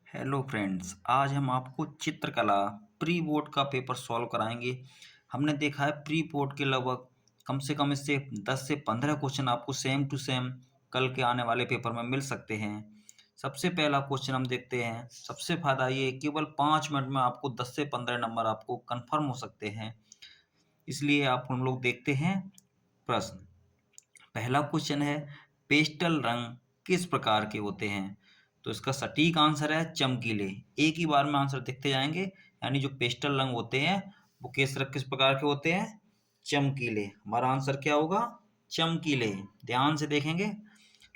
Hello friends, आज हम आपको चित्रकला प्री बोर्ड का पेपर सॉल्व कराएंगे। हमने देखा है प्री बोर्ड के लगभग कम से कम इससे 10 से 15 क्वेश्चन आपको सेम टू सेम कल के आने वाले पेपर में मिल सकते हैं। सबसे पहला क्वेश्चन हम देखते हैं। सबसे फायदा ये केवल 5 मिनट में आपको 10 से 15 नंबर आपको कंफर्म हो सकते हैं। इसलिए आप हम लोग देखते हैं प्रश्न। पहला क्वेश्चन है, पेस्टल रंग किस प्रकार के होते हैं? तो इसका सटीक आंसर है चमकीले। एक ही बार में आंसर देखते जाएंगे। यानी जो पेस्टल रंग होते हैं वो किस प्रकार के होते हैं? चमकीले। हमारा आंसर क्या होगा? चमकीले। ध्यान से देखेंगे।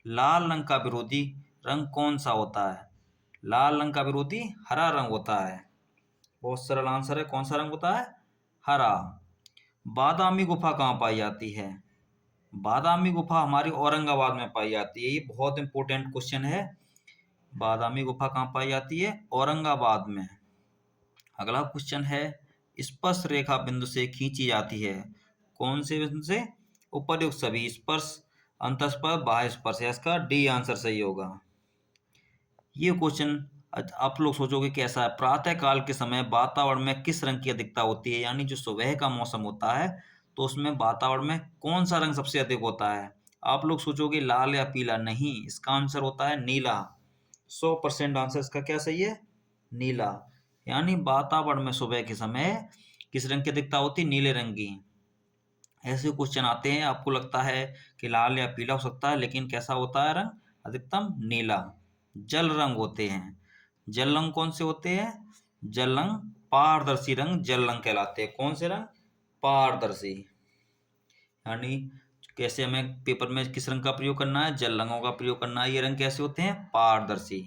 लाल रंग का विरोधी रंग कौन सा होता है? लाल रंग का विरोधी हरा रंग होता है। बहुत सरल आंसर है। कौन सा रंग होता है? हरा। बादामी गुफा कहाँ पाई जाती है? बादामी गुफा हमारी औरंगाबाद में पाई जाती है। ये बहुत इंपॉर्टेंट क्वेश्चन है। बादामी गुफा कहाँ पाई जाती है? औरंगाबाद में। अगला क्वेश्चन है, स्पर्श रेखा बिंदु से खींची जाती है। कौन से बिंदु से? उपर्युक्त सभी स्पर्श, अंतःस्पर्श, बाह्य स्पर्श। इसका डी आंसर सही होगा। ये क्वेश्चन आप लोग सोचोगे कैसा है? प्रातः काल के समय वातावरण में किस रंग की अधिकता होती है? यानी जो सुबह का मौसम होता है तो उसमें वातावरण में कौन सा रंग सबसे अधिक होता है? आप लोग सोचोगे लाल या पीला। नहीं, इसका आंसर होता है नीला। 100% आंसर इसका क्या सही है? नीला। यानी वातावरण में सुबह के समय किस रंग की अधिकता होती है? नीले रंग की। ऐसे क्वेश्चन आते हैं, आपको लगता है कि लाल या पीला हो सकता है, लेकिन कैसा होता है रंग? अधिकतम नीला। जल रंग होते हैं। जल रंग कौन से होते हैं? जल रंग पारदर्शी रंग जल रंग कहलाते हैं। कौन से रंग? पारदर्शी। यानी कैसे हमें पेपर में किस रंग का प्रयोग करना है? जल रंगों का प्रयोग करना है। ये रंग कैसे होते हैं? पारदर्शी।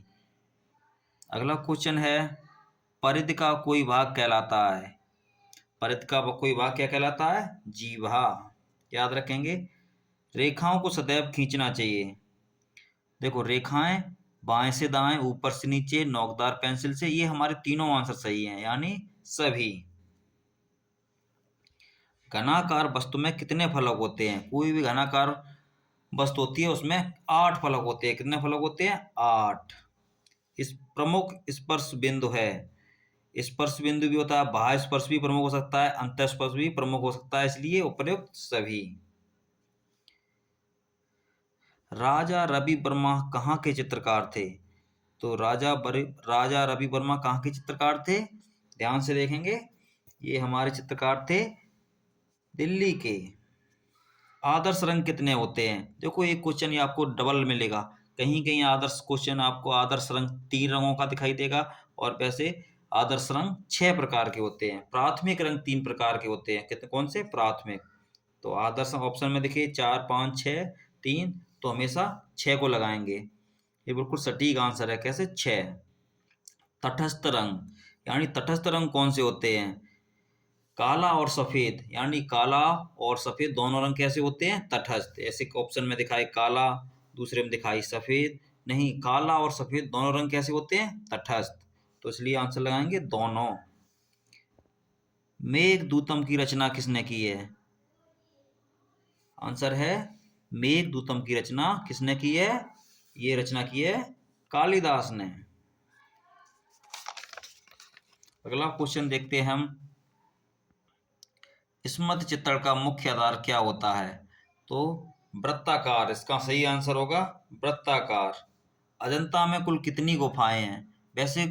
अगला क्वेश्चन है, परिधि का कोई भाग कहलाता है। परिधि का कोई भाग क्या कहलाता है? जीवा। याद रखेंगे। रेखाओं को सदैव खींचना चाहिए। देखो, रेखाएं बाएं से दाएं, ऊपर से नीचे, नोकदार पेंसिल से, ये हमारे तीनों आंसर सही हैं, यानी सभी। घनाकार वस्तु में कितने फलक होते हैं? कोई भी घनाकार वस्तु होती है उसमें 8 फलक होते हैं। कितने फलक होते हैं? 8। इस प्रमुख स्पर्श बिंदु है। स्पर्श बिंदु भी होता है, बाह्य स्पर्श भी प्रमुख हो सकता है, अंतः स्पर्श भी प्रमुख हो सकता है, इसलिए उपर्युक्त सभी। राजा रवि वर्मा कहाँ के चित्रकार थे? तो राजा रवि वर्मा कहाँ के चित्रकार थे? ध्यान से देखेंगे। ये हमारे चित्रकार थे दिल्ली के। आदर्श रंग कितने होते हैं? देखो, एक क्वेश्चन ये आपको डबल मिलेगा। कहीं कहीं आदर्श क्वेश्चन आपको आदर्श रंग 3 रंगों का दिखाई देगा, और वैसे आदर्श रंग 6 प्रकार के होते हैं। प्राथमिक रंग 3 प्रकार के होते हैं। कितने? कौन से? प्राथमिक। तो आदर्श ऑप्शन में देखिए 4, 5, 6, 3, तो हमेशा 6 को लगाएंगे। ये बिल्कुल सटीक आंसर है। कैसे? 6। तटस्थ रंग, यानी तटस्थ रंग कौन से होते हैं? काला और सफेद। यानी काला और सफेद दोनों रंग कैसे होते हैं? तटस्थ। ऐसे ऑप्शन में दिखाई काला, दूसरे में दिखाई सफेद। नहीं, काला और सफेद दोनों रंग कैसे होते हैं? तटस्थ। तो इसलिए आंसर लगाएंगे दोनों। मेघदूतम की रचना किसने की है? आंसर है मेघदूतम की रचना किसने की है? ये रचना की है कालिदास ने। अगला क्वेश्चन देखते हैं हम। स्मृति चित्रण का मुख्य आधार क्या होता है? तो वृत्ताकार। इसका सही आंसर होगा वृत्ताकार। अजंता में कुल कितनी गुफाएं हैं? वैसे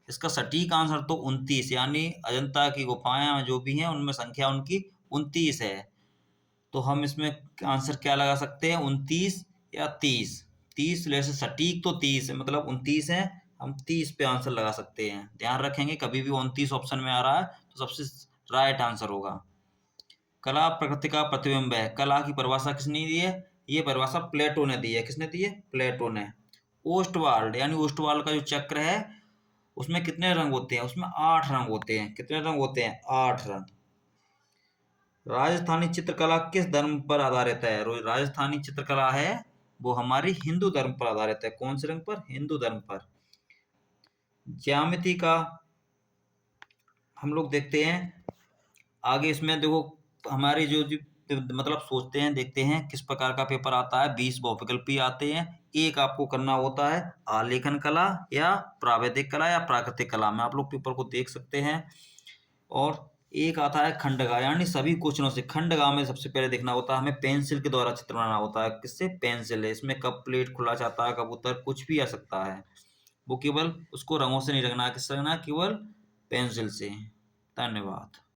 इसका सटीक आंसर तो 29, यानी अजंता की गुफाएं जो भी हैं उनमें संख्या उनकी 29 है। तो हम इसमें आंसर क्या लगा सकते हैं? 29 या 30। 30 वैसे सटीक तो 30 है, मतलब 29 है। हम 30 पे आंसर लगा सकते हैं। ध्यान रखेंगे, कभी भी 29 ऑप्शन में आ रहा है तो सबसे राइट आंसर होगा। कला प्रकृति का प्रतिबिंब है। कला की परिभाषा किसने दी है? ये परिभाषा प्लेटो ने दी है। किसने दी है? प्लेटो ने। ओस्टवाल्ड, यानी ओस्टवाल्ड का जो चक्र है उसमें कितने रंग होते हैं? उसमें 8 रंग होते हैं। कितने रंग होते हैं? 8 रंग। राजस्थानी चित्रकला किस धर्म पर आधारित है? राजस्थानी चित्रकला है वो हमारी हिंदू धर्म पर आधारित है। कौन से रंग पर? हिंदू धर्म पर। ज्यामिति का हम लोग देखते हैं आगे। इसमें देखो हमारी जो मतलब सोचते हैं, देखते हैं किस प्रकार का पेपर आता है, 20 बहुविकल्पी आते हैं। एक आपको करना होता है आलेखन कला या प्रावैधिक कला या प्राकृतिक कला में, आप लोग पेपर को देख सकते हैं। और एक आता है खंडगा, यानी सभी क्वेश्चनों से। खंडगा में सबसे पहले देखना होता है हमें पेंसिल के द्वारा चित्र बनाना होता है। किससे? पेंसिल है। इसमें कब प्लेट खुला चाहता है, कबूतर, कुछ भी आ सकता है। वो केवल उसको रंगों से नहीं रंगना है, किससे रंगना है? केवल पेंसिल से। धन्यवाद।